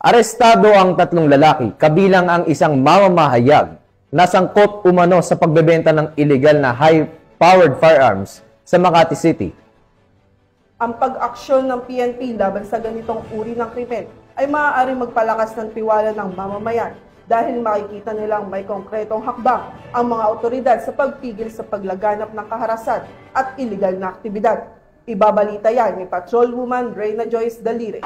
Arestado ang tatlong lalaki, kabilang ang isang mamamahayag na sangkot umano sa pagbebenta ng illegal na high-powered firearms sa Makati City. Ang pag-aksyon ng PNP laban sa ganitong uri ng krimen ay maaaring magpalakas ng tiwala ng mamamayan dahil makikita nilang may konkretong hakbang ang mga otoridad sa pagpigil sa paglaganap ng kaharasan at illegal na aktibidad. Ibabalita yan ni Patrolwoman Reyna Joyce Dalire.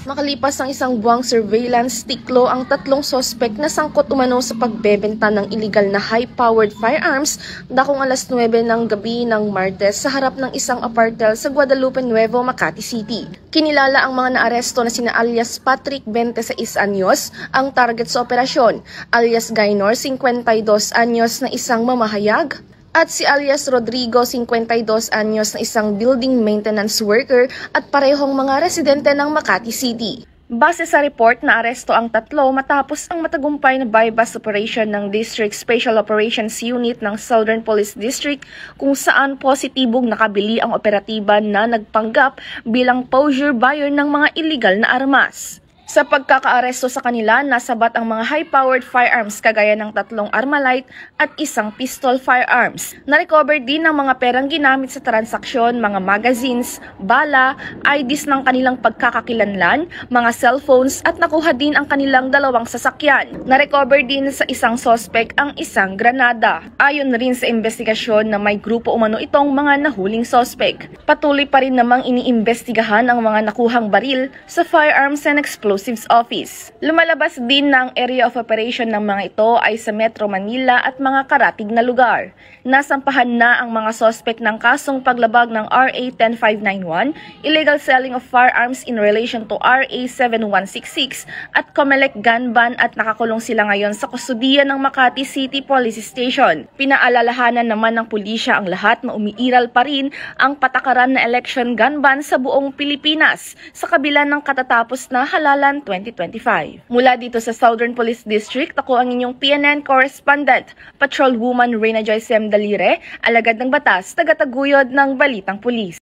Makalipas ang isang buwang surveillance, tiklo ang tatlong sospek na sangkot umano sa pagbebenta ng illegal na high-powered firearms dakong alas 9 ng gabi ng Martes sa harap ng isang apartel sa Guadalupe Nuevo, Makati City. Kinilala ang mga naaresto na sina alias Patrick 26 anyos, ang target sa operasyon, alias Gaynor 52 anyos na isang mamahayag, at si alias Rodrigo, 52 anyos na isang building maintenance worker at parehong mga residente ng Makati City. Base sa report, naaresto ang tatlo matapos ang matagumpay na buy-bust operation ng District Special Operations Unit ng Southern Police District kung saan positibong nakabili ang operatiba na nagpanggap bilang posure buyer ng mga illegal na armas. Sa pagkakaaresto sa kanila, nasabat ang mga high-powered firearms kagaya ng 3 Armalite at isang pistol firearms. Na-recover din ang mga perang ginamit sa transaksyon, mga magazines, bala, IDs ng kanilang pagkakakilanlan, mga cellphones at nakuha din ang kanilang 2 sasakyan. Na-recover din sa isang sospek ang isang granada. Ayon rin sa investigasyon na may grupo umano itong mga nahuling sospek. Patuloy pa rin namang iniimbestigahan ang mga nakuhang baril sa Firearms and Explosives Office. Lumalabas din na ang area of operation ng mga ito ay sa Metro Manila at mga karatig na lugar. Nasampahan na ang mga sospek ng kasong paglabag ng RA 10591, illegal selling of firearms in relation to RA 7166 at COMELEC gun ban at nakakulong sila ngayon sa kustudiya ng Makati City Police Station. Pinaalalahanan naman ng pulisya ang lahat na umiiral pa rin ang patakaran na election gun ban sa buong Pilipinas sa kabila ng katatapos na halalan 2025. Mula dito sa Southern Police District, ako ang inyong PNN correspondent, Patrolwoman Reyna Joyce Dalire, alagad ng batas, tagataguyod ng Balitang Pulis.